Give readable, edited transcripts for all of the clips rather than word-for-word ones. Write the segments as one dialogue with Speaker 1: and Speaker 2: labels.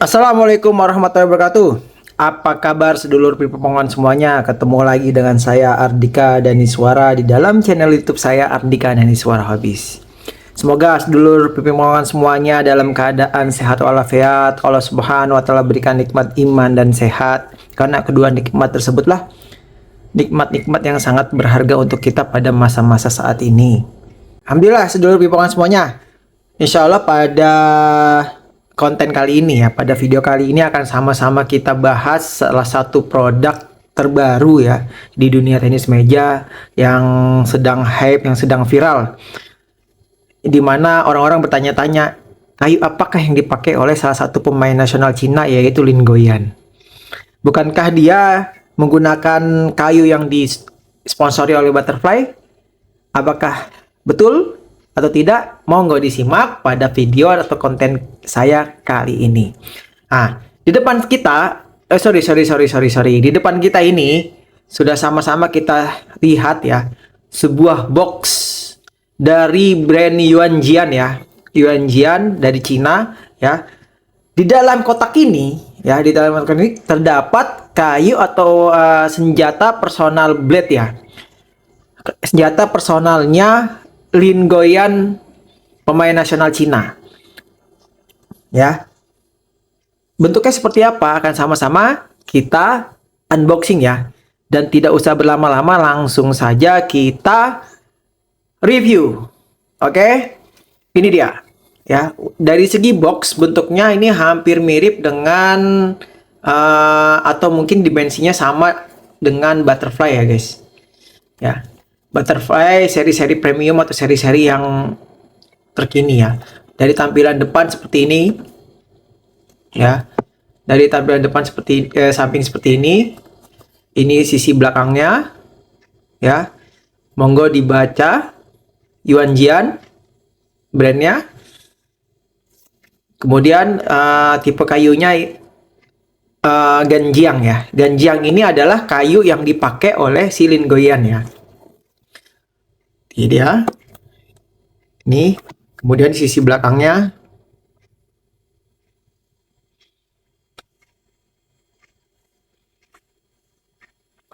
Speaker 1: Assalamualaikum warahmatullahi wabarakatuh. Apa kabar sedulur Pipopongan semuanya? Ketemu lagi dengan saya Ardika Daniswara di dalam channel YouTube saya Ardika Daniswara Hobbies. Semoga sedulur Pipopongan semuanya dalam keadaan sehat walafiat. Allah Subhanahu wa taala berikan nikmat iman dan sehat. Karena kedua nikmat tersebutlah nikmat-nikmat yang sangat berharga untuk kita pada masa-masa saat ini. Alhamdulillah sedulur Pipopongan semuanya. Insya Allah pada konten kali ini ya, pada video kali ini akan sama-sama kita bahas salah satu produk terbaru ya di dunia tenis meja yang sedang hype, yang sedang viral. Di mana orang-orang bertanya-tanya, kayu apakah yang dipakai oleh salah satu pemain nasional Cina yaitu Lin Goyan? Bukankah dia menggunakan kayu yang disponsori oleh Butterfly? Apakah betul atau tidak? Mau nggak disimak pada video atau konten saya kali ini. Di depan kita, di depan kita ini sudah sama-sama kita lihat ya, sebuah box dari brand Yuanjian ya, Yuanjian dari Cina ya. Di dalam kotak ini ya, di dalam kotak ini terdapat kayu atau senjata personal blade ya, senjata personalnya Lin Goyan, pemain nasional Cina. Ya. Bentuknya seperti apa? Akan sama-sama kita unboxing ya. Dan tidak usah berlama-lama, langsung saja kita review. Oke? Ini dia. Ya, dari segi box bentuknya ini hampir mirip dengan atau mungkin dimensinya sama dengan Butterfly ya, guys. Ya. Butterfly seri-seri premium atau seri-seri yang terkini ya. Dari tampilan depan seperti ini ya. Dari tampilan depan seperti samping seperti ini. Ini sisi belakangnya ya. Monggo dibaca Yuanjian brandnya. Kemudian tipe kayunya Ganjiang ya. Ganjiang ini adalah kayu yang dipakai oleh si Lin Goyan ya. Ini dia. Ini. Kemudian sisi belakangnya.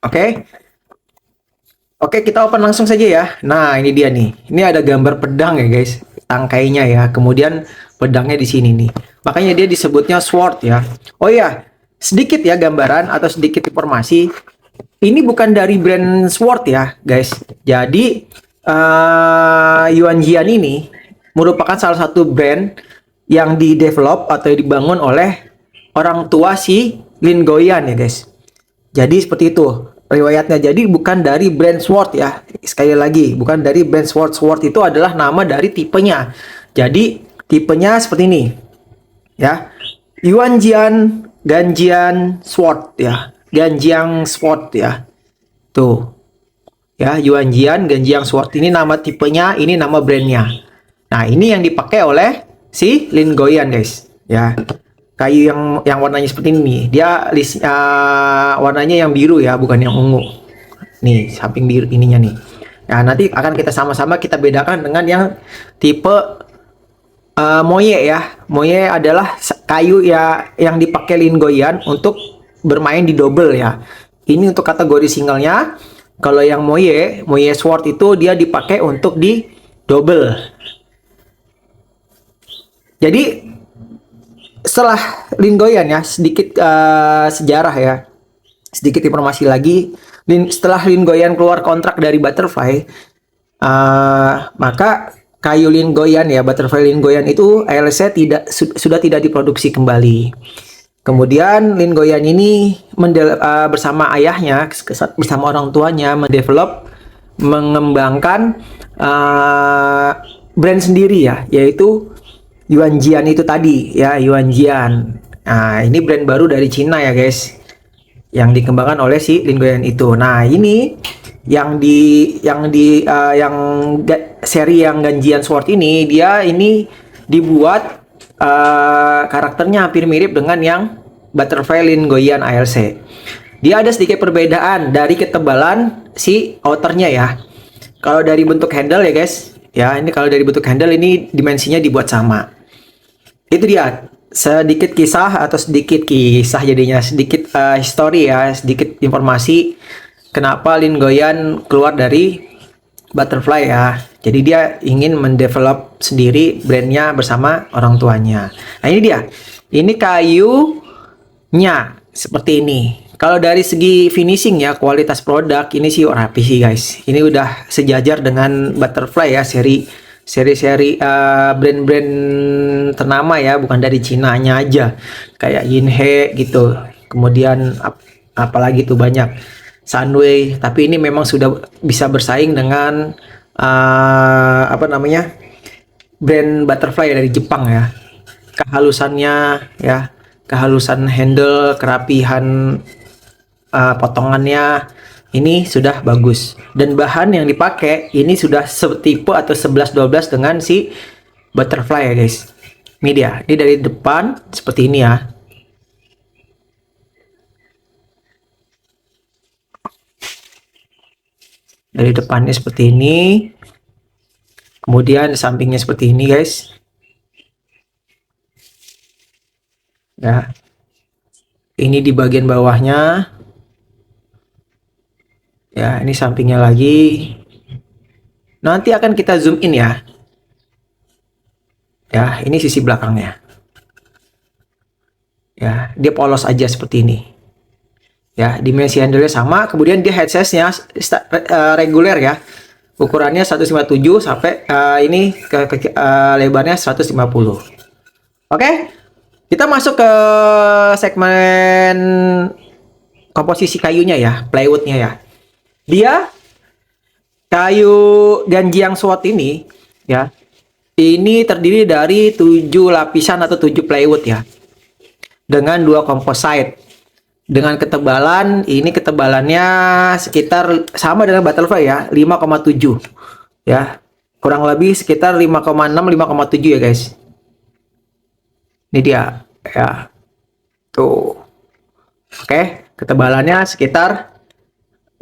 Speaker 1: Oke. Oke, kita open langsung saja ya. Nah, ini dia nih. Ini ada gambar pedang ya, guys. Tangkainya ya. Kemudian pedangnya di sini nih. Makanya dia disebutnya sword ya. Oh ya, sedikit ya gambaran atau sedikit informasi. Ini bukan dari brand sword ya, guys. Jadi Yuanjian ini merupakan salah satu brand yang didevelop atau dibangun oleh orang tua si Lin Goyan ya, guys. Jadi seperti itu riwayatnya. Jadi bukan dari brand sword ya. Sekali lagi, bukan dari brand sword. Sword itu adalah nama dari tipenya. Jadi tipenya seperti ini ya. Yuanjian Ganjian Sword ya. Ganjiang Sword ya. Tuh. Ya, Yuanjian Ganjiang Sword ini nama tipenya, ini nama brandnya. Nah, ini yang dipakai oleh si Lin Goyan, guys. Ya, kayu yang warnanya seperti ini. Dia warnanya yang biru ya, bukan yang ungu. Nih, samping biru ininya nih. Nah, nanti akan kita sama-sama kita bedakan dengan yang tipe Moye ya. Moye adalah kayu ya yang dipakai Lin Goyan untuk bermain di double ya. Ini untuk kategori singlenya. Kalau yang Moye Sword itu dia dipakai untuk di double. Jadi setelah Lin Goyan ya, sedikit sejarah ya, sedikit informasi lagi. Setelah Lin Goyan keluar kontrak dari Butterfly, maka kayu Lin Goyan ya, Butterfly Lin Goyan itu ALC sudah tidak diproduksi kembali. Kemudian Lin Goyan ini bersama ayahnya, bersama orang tuanya mengembangkan brand sendiri ya, yaitu Yuanjian itu tadi ya, Yuanjian. Nah, ini brand baru dari Cina ya, guys, yang dikembangkan oleh si Lin Goyan itu. Nah, ini yang seri yang Ganjian Sword ini, dia ini dibuat karakternya hampir mirip dengan yang Butterfly Lin Goyan ALC. Dia ada sedikit perbedaan dari ketebalan si outernya ya. Kalau dari bentuk handle ya, guys, ya ini kalau dari bentuk handle ini dimensinya dibuat sama. Itu dia sedikit kisah atau sedikit kisah jadinya sedikit history ya, sedikit informasi kenapa Lin Goyan keluar dari Butterfly ya. Jadi dia ingin mendevelop sendiri brandnya bersama orang tuanya. Nah ini dia, ini kayunya seperti ini. Kalau dari segi finishing ya, kualitas produk ini sih rapi sih guys. Ini udah sejajar dengan Butterfly ya, seri brand-brand ternama ya, bukan dari Cina-nya aja. Kayak Yinhe gitu. Kemudian apalagi tuh banyak Sunway, tapi ini memang sudah bisa bersaing dengan brand Butterfly dari Jepang ya. Kehalusannya ya, kehalusan handle, kerapihan potongannya ini sudah bagus, dan bahan yang dipakai ini sudah setipe atau 11-12 dengan si Butterfly ya guys. Ini dia, ini dari depan seperti ini ya. Dari depannya seperti ini, kemudian sampingnya seperti ini guys ya. Ini di bagian bawahnya ya, ini sampingnya lagi. Nanti akan kita zoom in ya. Ya, ini sisi belakangnya ya, dia polos aja seperti ini ya. Dimensi handle-nya sama, kemudian dia headset-nya reguler ya, ukurannya 157 sampai ini lebarnya 150. Oke, kita masuk ke segmen komposisi kayunya ya, plywoodnya ya. Dia kayu Ganjiang Sword ini ya, ini terdiri dari 7 lapisan atau 7 plywood ya, dengan 2 composite. Dengan ketebalan, ini ketebalannya sekitar sama dengan Butterfly ya, 5,7 ya. Kurang lebih sekitar 5,6 5,7 ya guys. Ini dia ya. Tuh. Oke, ketebalannya sekitar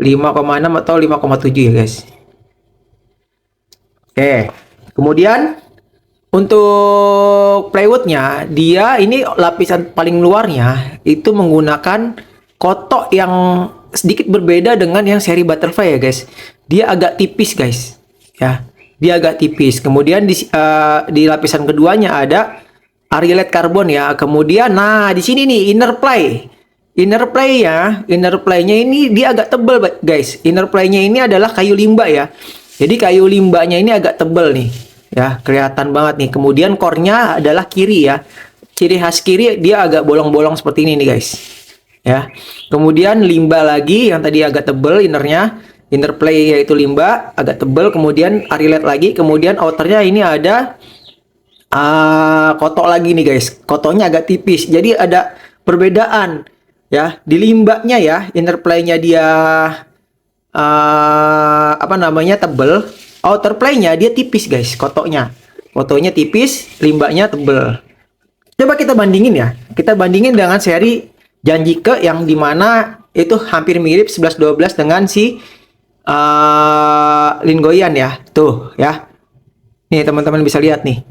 Speaker 1: 5,6 atau 5,7 ya guys. Oke. Kemudian untuk plywoodnya, dia ini lapisan paling luarnya itu menggunakan kotok yang sedikit berbeda dengan yang seri Butterfly ya guys. Dia agak tipis guys, ya. Dia agak tipis. Kemudian di lapisan keduanya ada Arilet karbon ya. Kemudian, nah di sini nih inner ply-nya ini dia agak tebal guys. Inner ply-nya ini adalah kayu limba ya. Jadi kayu limbanya ini agak tebal nih. Ya, kelihatan banget nih. Kemudian core-nya adalah kiri ya. Ciri khas kiri dia agak bolong-bolong seperti ini nih guys. Ya. Kemudian limba lagi yang tadi agak tebel innernya. Inner play yaitu limba agak tebel. Kemudian arilet lagi. Kemudian outernya ini ada kotok lagi nih guys. Kotoknya agak tipis. Jadi ada perbedaan ya. Di limbanya ya, inner play-nya dia tebel. Outer play-nya dia tipis guys, kotonya tipis, limbanya tebel. Coba kita bandingin ya. Kita bandingin dengan seri Janjike yang dimana itu hampir mirip 11-12 dengan si Lin Goyan ya. Tuh ya. Nih teman-teman bisa lihat nih.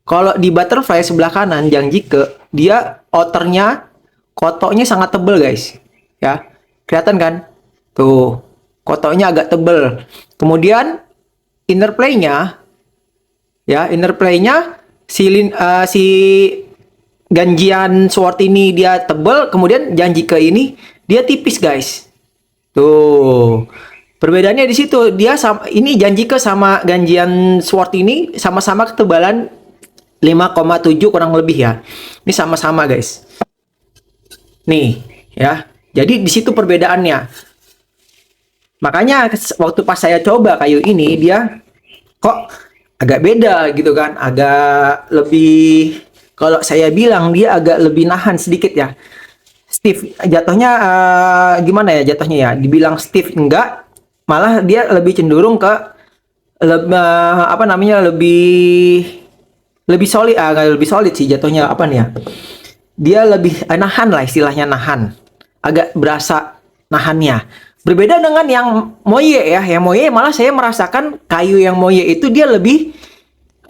Speaker 1: Kalau di Butterfly sebelah kanan Janjike, dia outernya kotoknya sangat tebel guys. Ya. Kelihatan kan? Tuh. Kotoknya agak tebel. Kemudian inner play-nya si Ganjian Sword ini dia tebal, kemudian Janjike ini dia tipis guys. Tuh. Perbedaannya di situ. Dia sama, ini Janjike sama Ganjian Sword ini sama-sama ketebalan 5,7 kurang lebih ya. Ini sama-sama guys. Nih, ya. Jadi di situ perbedaannya. Makanya waktu pas saya coba kayu ini, dia kok agak beda gitu kan. Agak lebih, kalau saya bilang dia agak lebih nahan sedikit ya. Stiff, jatuhnya gimana ya jatuhnya ya. Dibilang stiff enggak, malah dia lebih cenderung ke lebih solid, lebih solid sih jatuhnya apa nih ya. Dia lebih nahan lah, istilahnya nahan. Agak berasa nahannya. Berbeda dengan yang Moye ya. Yang Moye malah saya merasakan kayu yang Moye itu dia lebih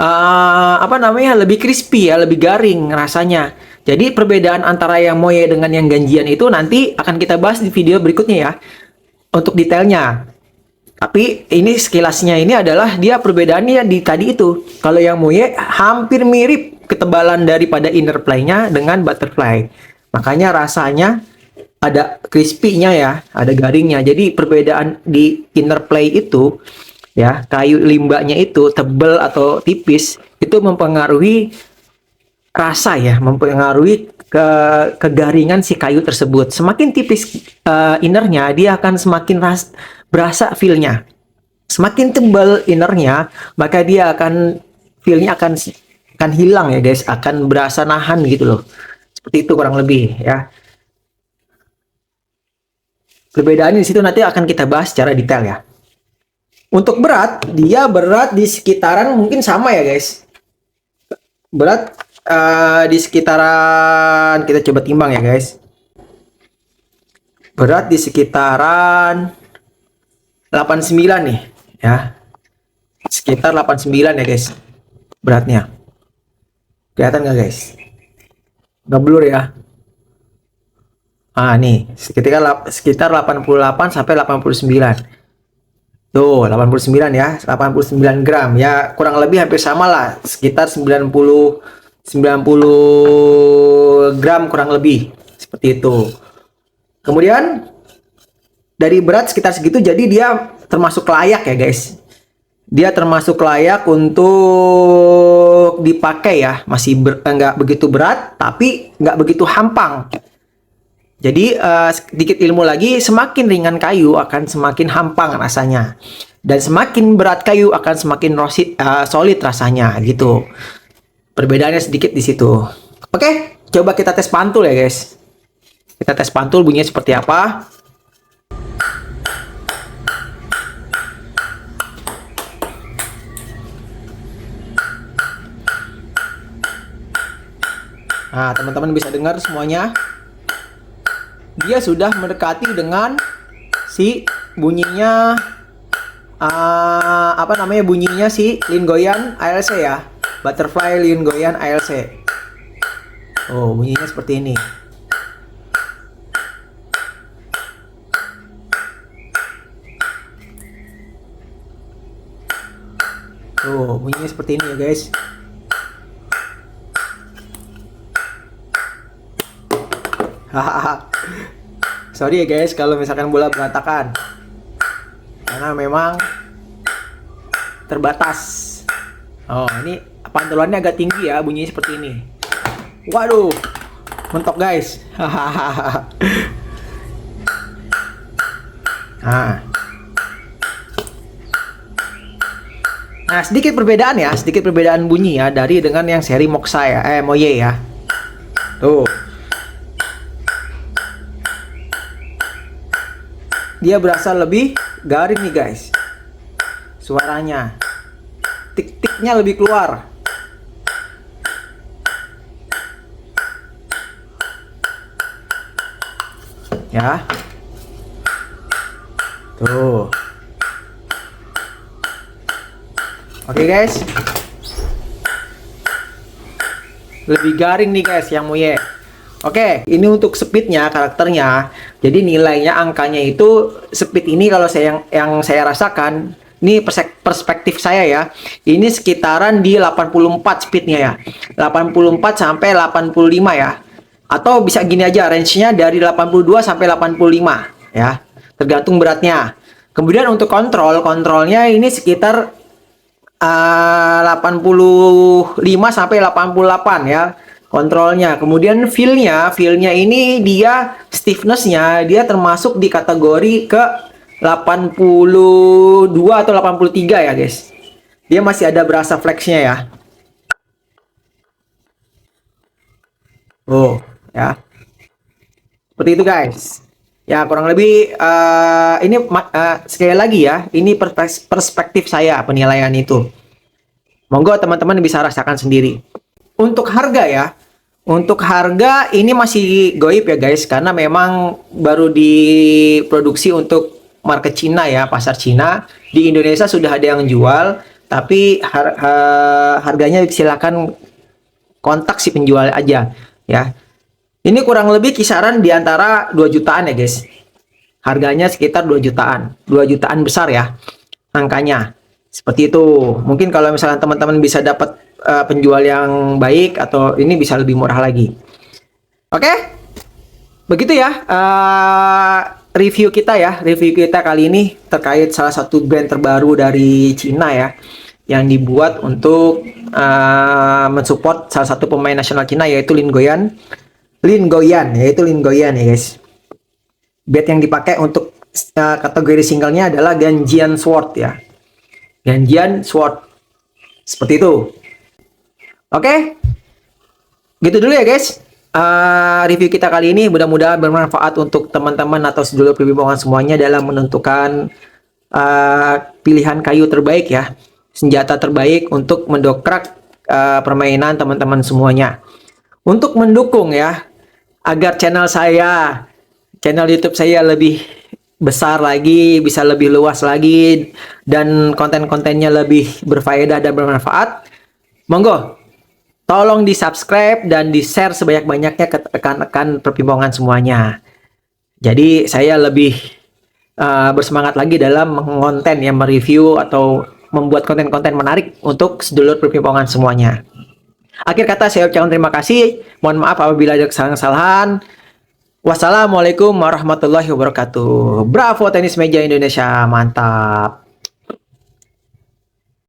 Speaker 1: apa namanya, lebih crispy ya, lebih garing rasanya. Jadi perbedaan antara yang moye dengan yang ganjian itu nanti akan kita bahas di video berikutnya ya, untuk detailnya. Tapi ini sekilasnya ini adalah dia perbedaannya di tadi itu. Kalau yang moye hampir mirip ketebalan daripada inner ply-nya dengan butterfly. Makanya rasanya ada crispy-nya ya, ada garingnya. Jadi perbedaan di inner play itu ya, kayu limbahnya itu tebal atau tipis, itu mempengaruhi rasa ya, mempengaruhi kegaringan si kayu tersebut. Semakin tipis innernya, dia akan semakin berasa feel-nya. Semakin tebal innernya, maka dia akan feel-nya akan hilang ya guys, akan berasa nahan gitu loh. Seperti itu kurang lebih ya. Perbedaan di situ nanti akan kita bahas secara detail ya. Untuk berat, dia berat di sekitaran mungkin sama ya guys. Berat di sekitaran, kita coba timbang ya guys. Berat di sekitaran 89 nih ya. Sekitar 89 ya guys. Beratnya. Kelihatan nggak guys? Nggak blur ya. Nih, sekitar 88 sampai 89. Tuh, 89 ya, 89 gram. Ya, kurang lebih hampir sama lah, sekitar 90 gram kurang lebih. Seperti itu. Kemudian dari berat sekitar segitu, jadi dia termasuk layak ya, guys. Dia termasuk layak untuk dipakai ya. Masih nggak begitu berat, tapi nggak begitu hampang. Jadi sedikit ilmu lagi, semakin ringan kayu akan semakin hampang rasanya. Dan semakin berat kayu akan semakin solid rasanya gitu. Perbedaannya sedikit di situ. Oke, coba kita tes pantul ya guys. Kita tes pantul bunyinya seperti apa. Nah, teman-teman bisa dengar semuanya. Dia sudah mendekati dengan si bunyinya bunyinya si Lin-Goyan ALC ya, Butterfly Lin-Goyan ALC. Oh, bunyinya seperti ini. Tuh, bunyinya seperti ini ya guys. Hahaha. Sorry ya guys kalau misalkan bola berantakan, karena memang terbatas. Oh, ini pantulannya agak tinggi ya, bunyinya seperti ini. Waduh, mentok guys. Hahaha. Nah, sedikit perbedaan ya, sedikit perbedaan bunyi ya dari dengan yang seri Moxa ya, Moye ya. Tuh. Dia berasa lebih garing nih guys. Suaranya. Tik-tiknya lebih keluar. Ya. Tuh. Oke guys. Lebih garing nih guys yang Moye. Oke, ini untuk speednya, karakternya. Jadi nilainya, angkanya itu speed ini kalau yang saya rasakan, ini perspektif saya ya. Ini sekitaran di 84 speednya ya. 84 sampai 85 ya. Atau bisa gini aja, range-nya dari 82 sampai 85 ya. Tergantung beratnya. Kemudian untuk kontrolnya ini sekitar 85 sampai 88 ya. Kontrolnya, kemudian feel-nya ini dia stiffness-nya dia termasuk di kategori ke 82 atau 83 ya guys. Dia masih ada berasa flex-nya ya. Oh ya, seperti itu guys. Ya kurang lebih ini sekali lagi ya, ini perspektif saya penilaian itu. Monggo teman-teman bisa rasakan sendiri. Untuk harga ya, untuk harga ini masih goib ya guys, karena memang baru diproduksi untuk market Cina ya, pasar Cina. Di Indonesia sudah ada yang jual, tapi harganya silakan kontak si penjual aja ya. Ini kurang lebih kisaran di antara 2 jutaan ya guys. Harganya sekitar 2 jutaan. 2 jutaan besar ya angkanya. Seperti itu. Mungkin kalau misalnya teman-teman bisa dapat penjual yang baik atau ini bisa lebih murah lagi. Oke? Begitu ya review kita ya. Review kita kali ini terkait salah satu brand terbaru dari Cina ya, yang dibuat untuk mensupport salah satu pemain nasional Cina yaitu Lin Goyan ya guys. Bat yang dipakai untuk kategori singlenya adalah Ganjian Sword ya. Ganjian Sword. Seperti itu. Oke. Gitu dulu ya guys. Review kita kali ini mudah-mudahan bermanfaat untuk teman-teman atau sedulur perpipongan semuanya dalam menentukan pilihan kayu terbaik ya. Senjata terbaik untuk mendokrak permainan teman-teman semuanya. Untuk mendukung ya, agar channel YouTube saya lebih besar lagi, bisa lebih luas lagi, dan konten-kontennya lebih berfaedah dan bermanfaat, monggo tolong di subscribe dan di share sebanyak-banyaknya ke rekan-rekan perpipongan semuanya. Jadi saya lebih bersemangat lagi dalam mengonten yang mereview atau membuat konten-konten menarik untuk sedulur perpipongan semuanya. Akhir kata saya ucapkan terima kasih. Mohon maaf apabila ada kesalahan-kesalahan. Wassalamualaikum warahmatullahi wabarakatuh. Bravo tenis meja Indonesia, mantap.